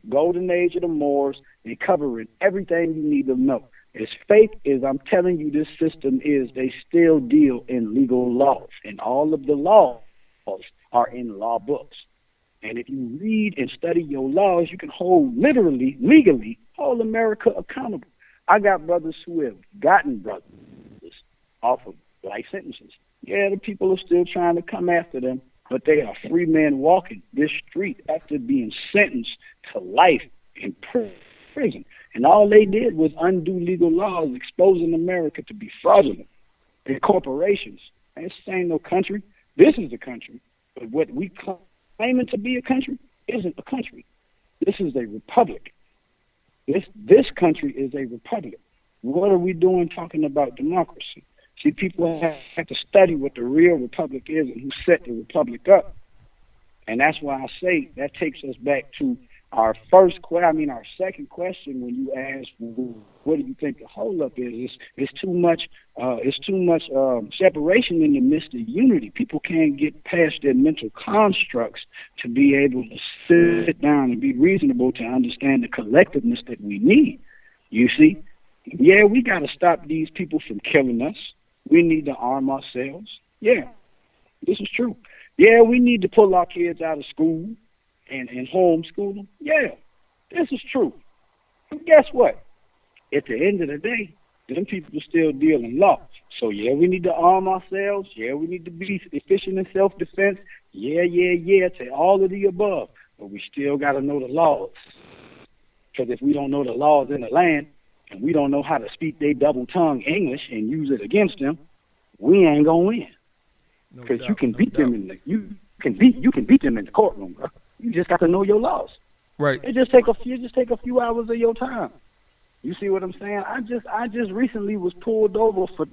Golden Age of the Moors. They covering everything you need to know. As fake as I'm telling you this system is, they still deal in legal laws. And all of the laws are in law books. And if you read and study your laws, you can legally hold America accountable. I got brothers who have gotten brothers off of life sentences. Yeah, the people are still trying to come after them, but they are free men walking this street after being sentenced to life in prison. And all they did was undo legal laws, exposing America to be fraudulent. And corporations, this ain't no country. This is a country. But what we claiming to be a country isn't a country. This is a republic. This country is a republic. What are we doing talking about democracy? See, people have to study what the real republic is and who set the republic up. And that's why I say that takes us back to our second question when you ask, what do you think the holdup is? It's too much separation in the midst of unity. People can't get past their mental constructs to be able to sit down and be reasonable to understand the collectiveness that we need. You see? Yeah, we got to stop these people from killing us. We need to arm ourselves. Yeah, this is true. Yeah, we need to pull our kids out of school and homeschool them. Yeah, this is true. And guess what? At the end of the day, them people are still dealing law. So, yeah, we need to arm ourselves. Yeah, we need to be efficient in self-defense. Yeah, to all of the above. But we still got to know the laws. Because if we don't know the laws in the land, and we don't know how to speak their double-tongue English and use it against them, we ain't gonna win. Because you can beat them in the courtroom, bro. You just got to know your laws. Right. It just take a few hours of your time. You see what I'm saying? I just recently was pulled over for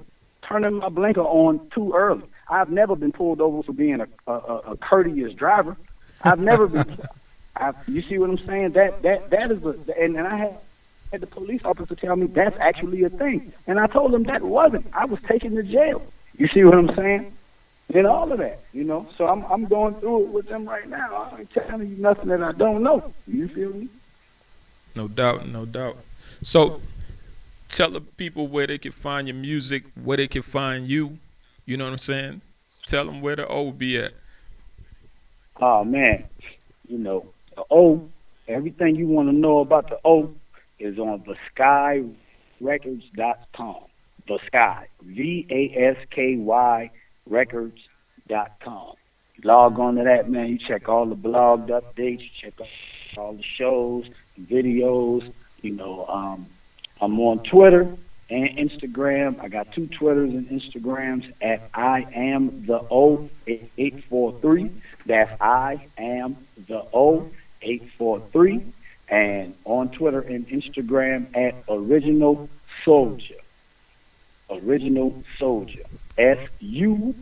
turning my blinker on too early. I've never been pulled over for being a courteous driver. I've never been. You see what I'm saying? That is and I had the police officer tell me that's actually a thing. And I told him that wasn't. I was taken to jail. You see what I'm saying? And all of that, you know. So I'm going through it with them right now. I ain't telling you nothing that I don't know. You feel me? No doubt, no doubt. So tell the people where they can find your music, where they can find you. You know what I'm saying? Tell them where the O be at. Oh, man. You know, the O, everything you want to know about the O is on theskyrecords.com. The Sky, VASKY records.com. Log on to that, man. You check all the blog updates, you check all the shows, videos. You know, I'm on Twitter and Instagram. I got 2 Twitters and Instagrams at I am the O 843. That's I am the O 843. And on Twitter and Instagram at Original Soldier. Original Soldier. SULJAH.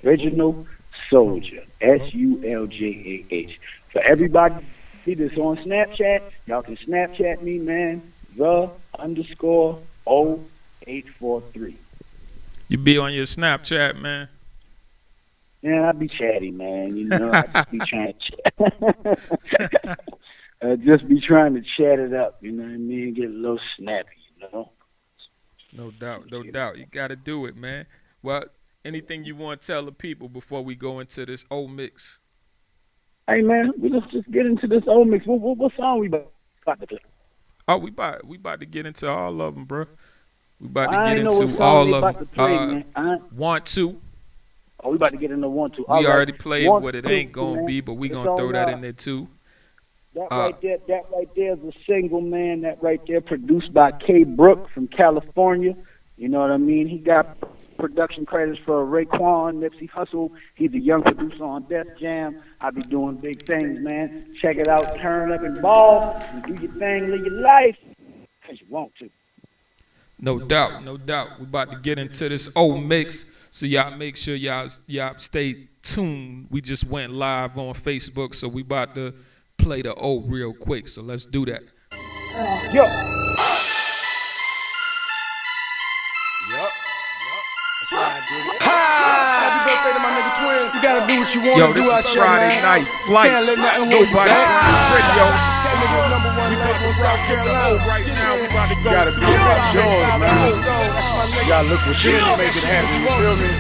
Original Soldier. SULJAH. For everybody that's on Snapchat, y'all can Snapchat me, man. _O843. You be on your Snapchat, man? Man, I be chatty, man. You know, I just be trying to chat. I just be trying to chat it up, you know what I mean? Get a little snappy, you know? No doubt, no doubt. You got to do it, man. Well, anything you want to tell the people before we go into this old mix? Hey, man, let's just get into this old mix. What song we about to play? Oh, we about to get into all of them, bro. We about to get into all of them. Want to. Oh, we about to get into 1, 2. We already played what it ain't going to be, but we going to throw that in there, too. That right there is a single, man. That right there produced by K. Brook from California. You know what I mean? He got production credits for Raekwon, Nipsey Hussle. He's a young producer on Def Jam. I be doing big things, man. Check it out. Turn up and ball. And do your thing, live your life. Because you want to. No doubt, no doubt. We about to get into this old mix. So y'all make sure y'all stay tuned. We just went live on Facebook, so we about to play the O real quick. So let's do that. Yo. Happy birthday to my nigga Twin. You gotta do what you want to do out This is here, Friday man. night flight. Can't let nothing hold you back. Nobody Radio. Nigga, number one We rapper about in to South rock with the O Carolina. right now. now we about to go. Gotta be about yours, man. You gotta look within to make it happen. You feel me?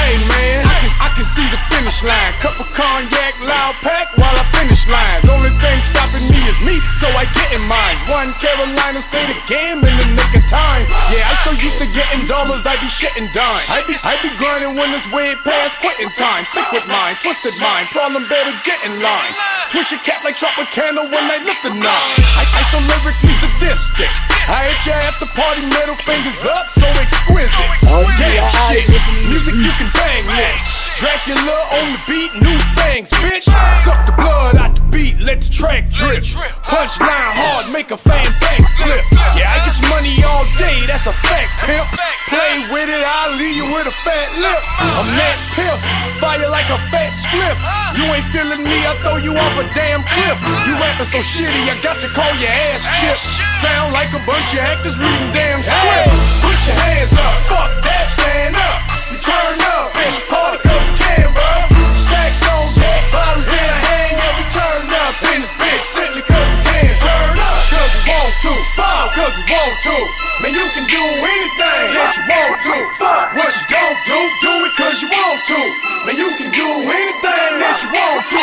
Hey man, I can see the finish line. Cup of cognac, loud pack while I finish lines. Only thing stopping me is me, so I get in mine. One Carolina say the game in the nick of time. Yeah, I'm so used to getting dollars, I be shitting dimes. I be grinding when it's way past quitting time. Sick with mine, twisted mind, problem better get in line. Twist your cap like Tropicana when I lift a nine. I so lyrically sadistic. I hit ya at the party, middle fingers up, so exquisite. Gang shit, music you can bang this. Dracula on the beat, new things, bitch. Suck the blood out the beat, let the track drip. Punchline hard, make a fan backflip. Yeah, I get money all day, that's a fact, pimp. Play with it, I'll leave you with a fat lip. I'm that pimp, fire like a fat spliff. You ain't feeling me, I throw you off a damn cliff. You rapping so shitty, I got to call your ass chips. Sound like a bunch of actors reading damn scripts. Put your hands up, fuck that, stand up. You turn up, bitch, party cause you can, bro. Stacks on deck, bottles in a hand, yeah, we turn up in this bitch, simply cause you can. Turn up cause you want to, ball cause you want to. Man, you can do anything that you want to. Fuck what you don't do, do it cause you want to. Man, you can do anything that you want to.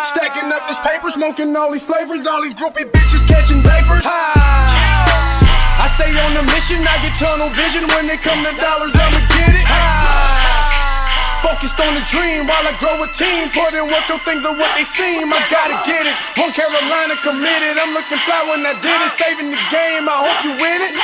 Stacking up this paper, smoking all these flavors, all these groupie bitches catching vapors. I stay on the mission, I get tunnel vision. When they come to dollars, I'ma get it. Focused on the dream while I grow a team. Put in work, those things are what they seem. I gotta get it. One Carolina committed. I'm looking fly when I did it. Saving the game, I hope you win it.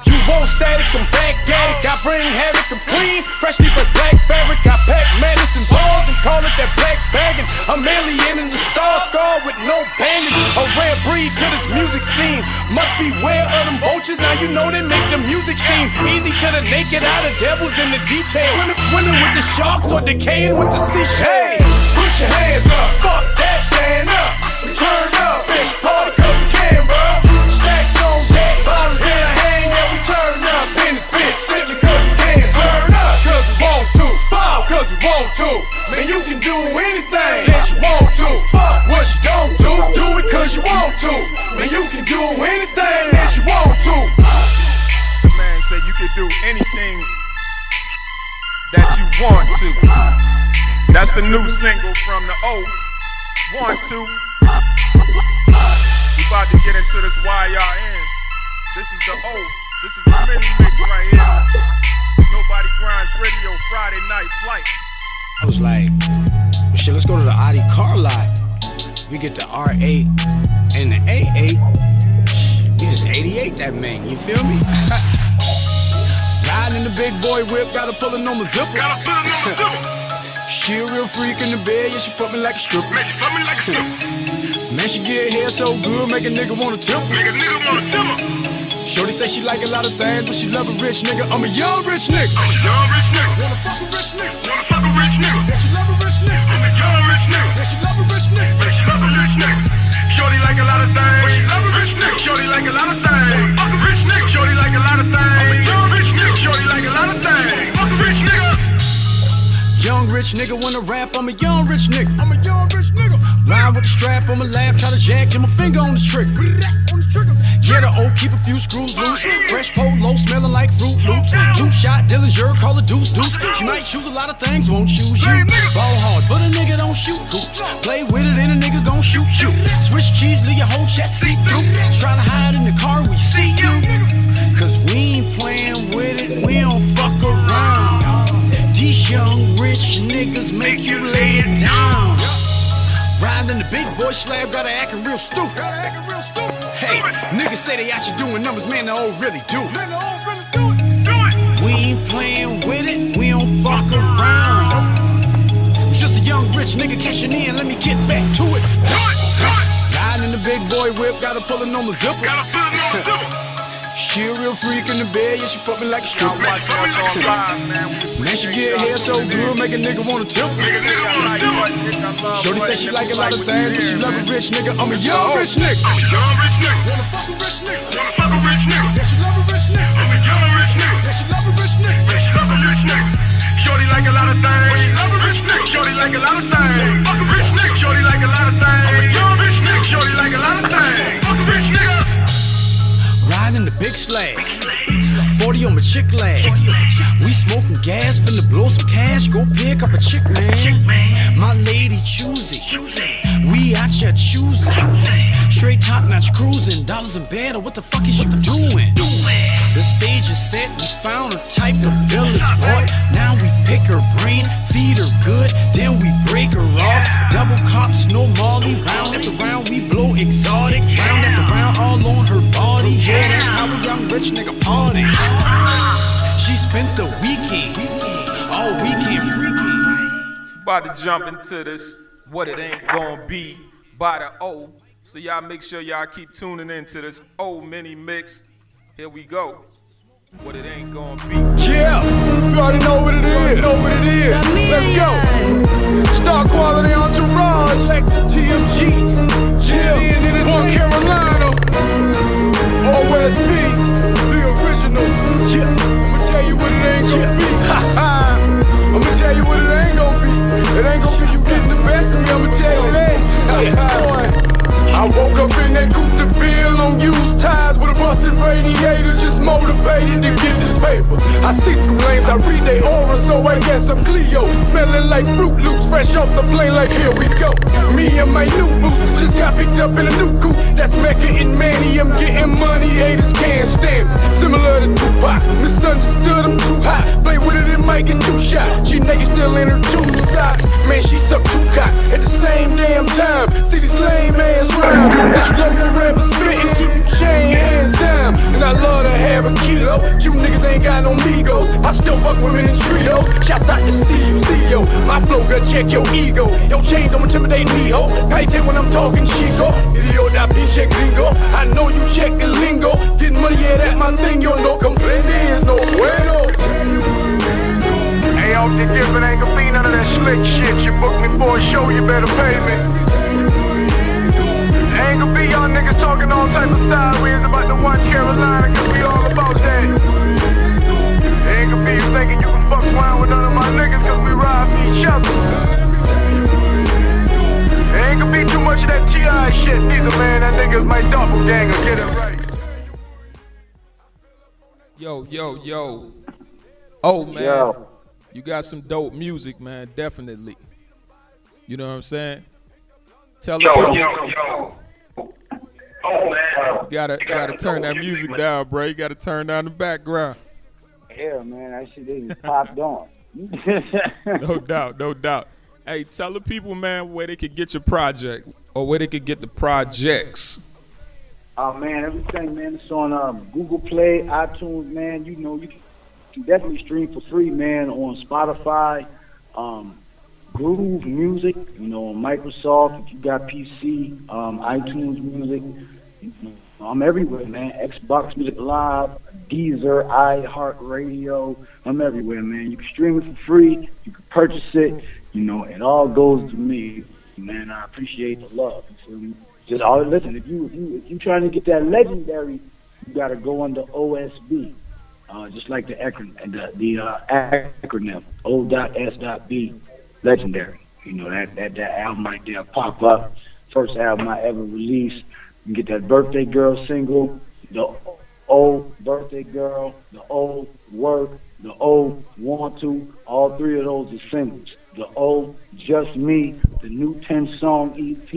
You won't static, I'm back at it. I bring havoc, I'm clean. Fresh deepest black fabric. I pack medicine balls and call it that black bagging. I'm alien in the star scar with no bandage. A rare breed to this music scene. Must beware of them vultures. Now you know they make the music seem easy to the naked eye. The devil's in the detail. Swimming with the sharks or decaying with the seashells. Hey, put your hands up, fuck that, stand up. We turn up, bitch, party cause we can, bro. Stacks on deck, bottles in a hand, yeah, we turn up in this bitch, simply cause we can. Turn up cause we want to, ball cause we want to. Man, you can do anything that you want to. Fuck what you don't do, do it cause you want to. Man, you can do anything that you want to. The man said you can do anything that you want to. That's the new single from the O. Want to. We about to get into this YRN. This is the O. This is the mini mix right here. Nobody Grinds Radio, Friday night flight. I was like, well, shit, let's go to the Audi car lot. We get the R8 and the A8. We just 88 that man, you feel me? Riding in the big boy whip, gotta pull it on my zipper. She a real freak in the bed, yeah, she fuck me like a stripper. Man, she fuck me like a stripper. Man, she get hair so good, make a nigga wanna tip her. Make a nigga wanna tip her. Shorty say she like a lot of things, but she love a rich nigga. I'm a young rich nigga. I'm a young rich nigga. Wanna fuck a rich nigga. Wanna fuck a rich nigga. Yeah, she love a rich nigga. I'm a young rich nigga. Yeah, she love a rich nigga. Yeah, she love a rich nigga. Shorty like a lot of things, but she love a rich nigga. Shorty like a lot of things. Wanna fuck a rich nigga. Shorty like a lot of things. I'm a young rich nigga. Shorty like a lot of things. Fuck a rich nigga. Young rich nigga wanna rap, I'm a young rich nigga. I'm a young rich nigga. Ride with the strap on my lap, try to jack, get my finger on the trigger. Yeah, the old keep a few screws loose. Fresh polo, smelling like Fruit Loops. 2-shot Dillinger, call it deuce deuce. She might choose a lot of things, won't choose you. Ball hard, but a nigga don't shoot hoops. Play with it and a nigga gon' shoot you. Switch cheese, leave your whole chest see through. Try to hide in the car, we see you. Cause we ain't playing with it, we don't fuck around. These young rich niggas make you lay it down. Riding the big boy slab, gotta actin' real stupid. Hey, niggas say they out here doing numbers, man, they all really do it. We ain't playing with it, we don't fuck around. I'm just a young rich nigga cashing in, let me get back to it. Riding in the big boy whip, gotta pull it on my zipper. She a real freak in the bed, yeah, she fuck me like a stripper. Man, she get hair so good, make a nigga wanna tip her. Shorty say she like a lot of things, but she love a rich nigga. I'm a young rich nigga. I'm a young rich nigga. Wanna fuck a rich nigga. Wanna fuck a rich nigga. Yeah, she love a rich nigga. I'm a young rich nigga. Yeah, she love a rich nigga. Yeah, she love a rich nigga. Shorty like a lot of things. She love a rich nigga. Shorty like a lot of things. Fuck a rich nigga. Shorty like a lot of things. I'm a young rich nigga. chick lad. We smoking gas, finna blow some cash. Go pick up a chick, man. My lady choosy. We out here choosing. Straight top notch cruising. Dollars in bed, or what the fuck is you doing? The stage is set, we found her type of village, boy. Now we pick her brain, feed her good, then we break her off. Double cops, no Molly, round after round we blow exotic. Round after round, all on her body. Yeah, that's how a young rich nigga party. She spent the weekend, all weekend freaky. About to jump into this, what it ain't gonna be by the O. So y'all make sure y'all keep tuning in to this O mini mix. Here we go. What it ain't gonna be. Yeah, you already know what it is. Let's go. Star quality entourage, like TMG. Yeah, North Carolina. OSB, the original. Yeah, I'ma tell you what it ain't gonna be. I'ma tell you what it ain't gonna be. It ain't gonna be you getting the best of me. I'ma tell you that. I woke up in that coupe de ville on used tires with a busted radiator, just motivated to get this paper. I see through lanes, I read they aura, so I guess I'm Cleo. Smelling like Fruit Loops, fresh off the plane like here we go. Me and my new boots just got picked up in a new coupe. That's Mecca and Manny, I'm getting money, haters can't stand me. Similar to Tupac, misunderstood, I'm too hot. Play with it, it might get too shot. She naked still in her tube socks. Man, she sucked two cocks at the same damn time. See these lame ass round. This local rapper spittin', keep you chain hands down. And I love to have a kilo. You niggas ain't got no migos. I still fuck women in trios. Shouts out to C.U.Z.O. My flow got check your ego. Yo, chain don't intimidate me, ho. Pay attention when I'm talking chico. Idiota, pinche gringo. I know you check the lingo. Getting money, yeah, that my thing. Yo, no complaints, no bueno. Hey, off the gift, it ain't gonna be none of that slick shit. You booked me for a show, you better pay me. Ain't gonna be y'all niggas talking all type of sideways about the one Carolina, cause we all about that. Ain't gonna be you thinking you can fuck around with none of my niggas, cause we ride for each other. Ain't gonna be too much of that T.I. shit neither, man. That nigga's my doppelganger, get it right. Yo. Oh, man. Yo. You got some dope music, man, definitely. You know what I'm saying? Tell the people. Oh, man. You gotta turn that music down, bro. You gotta turn down the background. Yeah, man, that shit is popped on. No doubt. Hey, tell the people, man, where they could get your project or where they could get the projects. Oh, man, everything, man. It's on Google Play, iTunes, man. You know, you can definitely stream for free, man, on Spotify, Groove Music, you know, on Microsoft. If you got PC, iTunes Music. I'm everywhere, man. Xbox Music Live, Deezer, iHeartRadio. I'm everywhere, man. You can stream it for free. You can purchase it. You know, it all goes to me, man. I appreciate the love. You feel me? Just listen. If you trying to get that legendary, you gotta go under OSB, just like the acronym O.S.B. Legendary. You know that album right there pop up. First album I ever released. You get that Birthday Girl single, the O Birthday Girl, the O Work, the O Want To. All three of those are singles. The O Just Me, the new 10-song EP,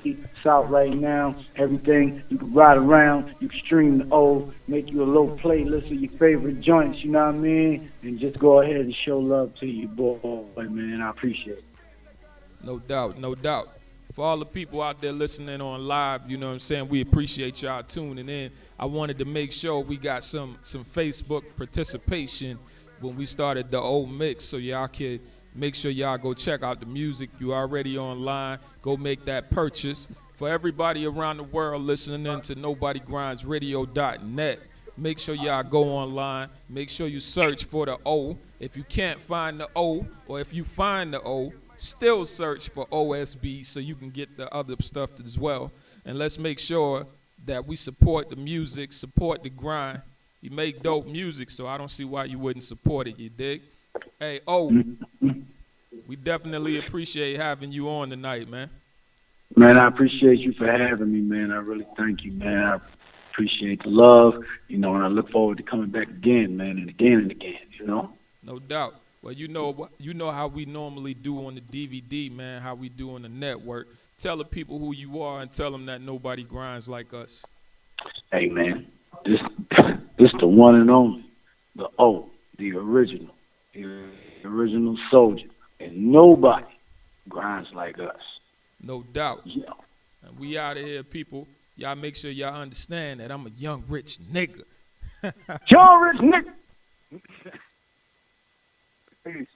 it's out right now. Everything you can ride around, you can stream the O, make you a little playlist of your favorite joints. You know what I mean? And just go ahead and show love to your boy, man. I appreciate it. No doubt. For all the people out there listening on live, you know what I'm saying, we appreciate y'all tuning in. I wanted to make sure we got some Facebook participation when we started the old mix, so y'all could make sure y'all go check out the music. You already online. Go make that purchase. For everybody around the world listening in to nobodygrindsradio.net, make sure y'all go online. Make sure you search for the O. If you can't find the O, or if you find the O, still search for OSB so you can get the other stuff as well. And let's make sure that we support the music, support the grind. You make dope music, so I don't see why you wouldn't support it, you dig? Hey, we definitely appreciate having you on tonight, man. Man, I appreciate you for having me, man. I really thank you, man. I appreciate the love, and I look forward to coming back again, man, and again and again, No doubt. Well, you know how we normally do on the DVD, man, how we do on the network. Tell the people who you are and tell them that nobody grinds like us. Hey, man, this the one and only, the original soldier, and nobody grinds like us. No doubt. Yeah. And we out of here, people. Y'all make sure y'all understand that I'm a young, rich nigga. Young rich nigga. Peace.